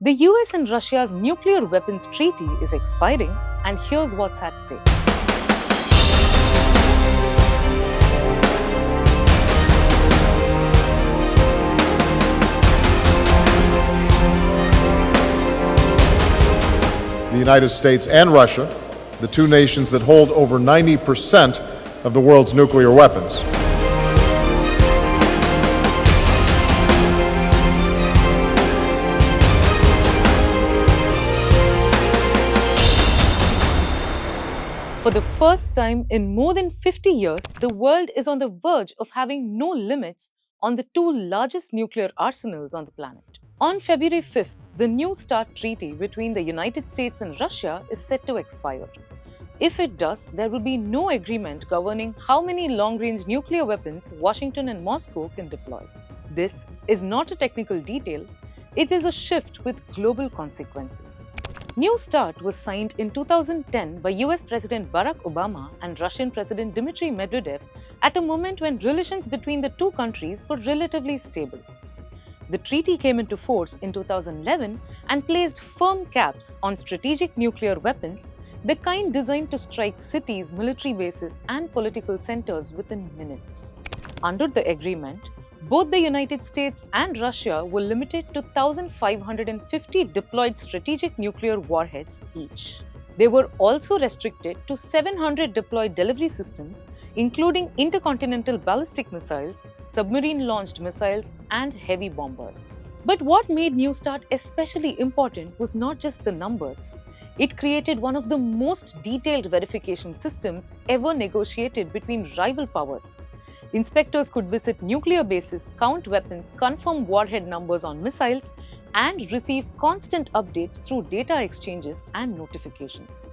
The US and Russia's nuclear weapons treaty is expiring, and here's what's at stake. The United States and Russia, the two nations that hold over 90% of the world's nuclear weapons. For the first time in more than 50 years, the world is on the verge of having no limits on the two largest nuclear arsenals on the planet. On February 5th, the New START treaty between the United States and Russia is set to expire. If it does, there will be no agreement governing how many long-range nuclear weapons Washington and Moscow can deploy. This is not a technical detail, it is a shift with global consequences. New START was signed in 2010 by US President Barack Obama and Russian President Dmitry Medvedev at a moment when relations between the two countries were relatively stable. The treaty came into force in 2011 and placed firm caps on strategic nuclear weapons, the kind designed to strike cities, military bases, and political centers within minutes. Under the agreement, both the United States and Russia were limited to 1,550 deployed strategic nuclear warheads each. They were also restricted to 700 deployed delivery systems, including intercontinental ballistic missiles, submarine-launched missiles, and heavy bombers. But what made New START especially important was not just the numbers. It created one of the most detailed verification systems ever negotiated between rival powers. Inspectors could visit nuclear bases, count weapons, confirm warhead numbers on missiles, and receive constant updates through data exchanges and notifications.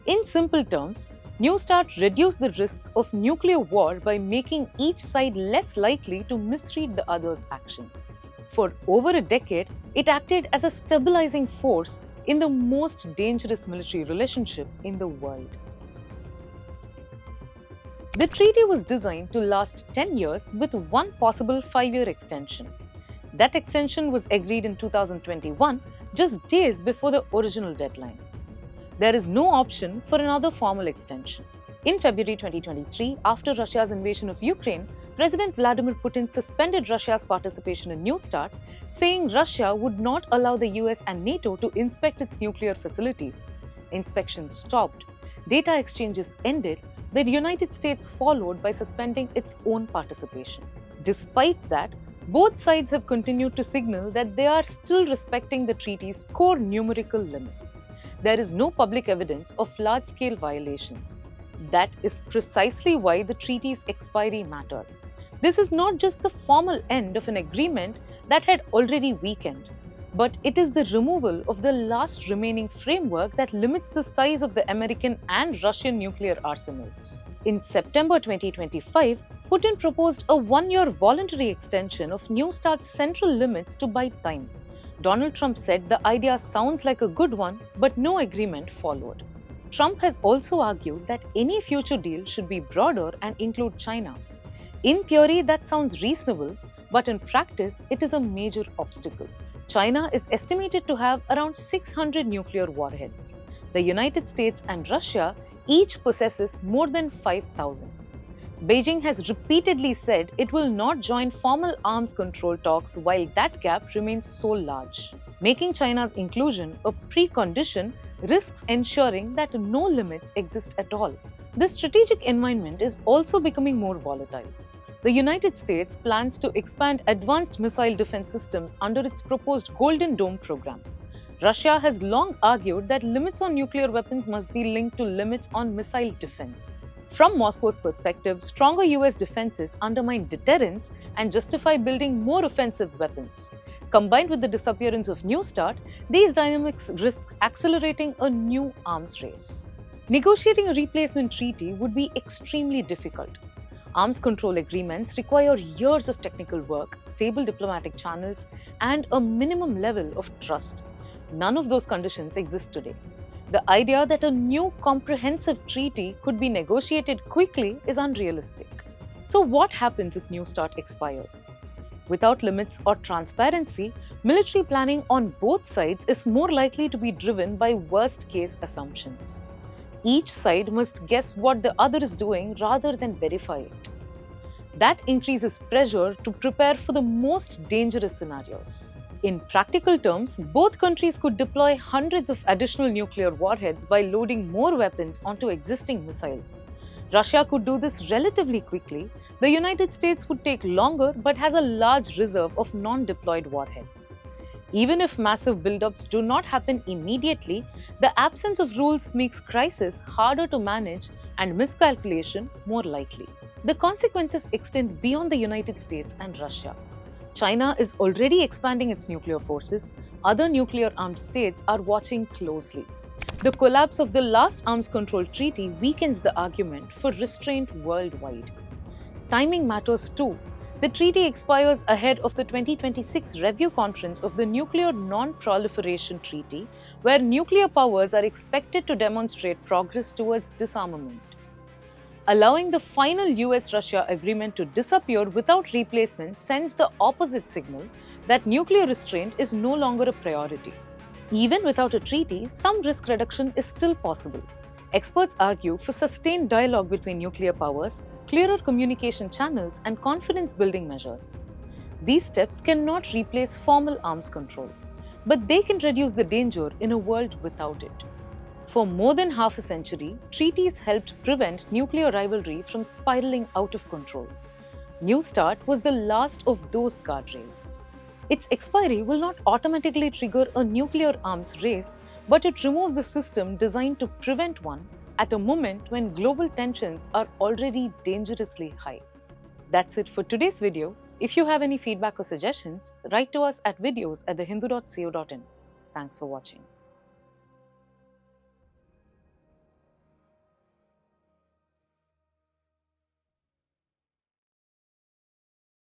In simple terms, New START reduced the risks of nuclear war by making each side less likely to misread the other's actions. For over a decade, it acted as a stabilizing force in the most dangerous military relationship in the world. The treaty was designed to last 10 years with one possible 5-year extension. That extension was agreed in 2021, just days before the original deadline. There is no option for another formal extension. In February 2023, after Russia's invasion of Ukraine, President Vladimir Putin suspended Russia's participation in New START, saying Russia would not allow the US and NATO to inspect its nuclear facilities. Inspections stopped, data exchanges ended, the United States followed by suspending its own participation. Despite that, both sides have continued to signal that they are still respecting the treaty's core numerical limits. There is no public evidence of large-scale violations. That is precisely why the treaty's expiry matters. This is not just the formal end of an agreement that had already weakened, but it is the removal of the last remaining framework that limits the size of the American and Russian nuclear arsenals. In September 2025, Putin proposed a 1-year voluntary extension of New START's central limits to buy time. Donald Trump said the idea sounds like a good one, but no agreement followed. Trump has also argued that any future deal should be broader and include China. In theory, that sounds reasonable, but in practice, it is a major obstacle. China is estimated to have around 600 nuclear warheads. The United States and Russia each possesses more than 5,000. Beijing has repeatedly said it will not join formal arms control talks while that gap remains so large. Making China's inclusion a precondition risks ensuring that no limits exist at all. The strategic environment is also becoming more volatile. The United States plans to expand advanced missile defense systems under its proposed Golden Dome program. Russia has long argued that limits on nuclear weapons must be linked to limits on missile defense. From Moscow's perspective, stronger US defenses undermine deterrence and justify building more offensive weapons. Combined with the disappearance of New START, these dynamics risk accelerating a new arms race. Negotiating a replacement treaty would be extremely difficult. Arms control agreements require years of technical work, stable diplomatic channels, and a minimum level of trust. None of those conditions exist today. The idea that a new comprehensive treaty could be negotiated quickly is unrealistic. So what happens if New START expires? Without limits or transparency, military planning on both sides is more likely to be driven by worst-case assumptions. Each side must guess what the other is doing rather than verify it. That increases pressure to prepare for the most dangerous scenarios. In practical terms, both countries could deploy hundreds of additional nuclear warheads by loading more weapons onto existing missiles. Russia could do this relatively quickly. The United States would take longer but has a large reserve of non-deployed warheads. Even if massive buildups do not happen immediately, the absence of rules makes crisis harder to manage and miscalculation more likely. The consequences extend beyond the United States and Russia. China is already expanding its nuclear forces. Other nuclear-armed states are watching closely. The collapse of the last arms control treaty weakens the argument for restraint worldwide. Timing matters too. The treaty expires ahead of the 2026 review conference of the Nuclear Non-Proliferation Treaty, where nuclear powers are expected to demonstrate progress towards disarmament. Allowing the final US-Russia agreement to disappear without replacement sends the opposite signal that nuclear restraint is no longer a priority. Even without a treaty, some risk reduction is still possible. Experts argue for sustained dialogue between nuclear powers, clearer communication channels, and confidence-building measures. These steps cannot replace formal arms control, but they can reduce the danger in a world without it. For more than half a century, treaties helped prevent nuclear rivalry from spiraling out of control. New START was the last of those guardrails. Its expiry will not automatically trigger a nuclear arms race, but it removes a system designed to prevent one at a moment when global tensions are already dangerously high. That's it for today's video. If you have any feedback or suggestions, write to us at videos@thehindu.co.in. Thanks for watching.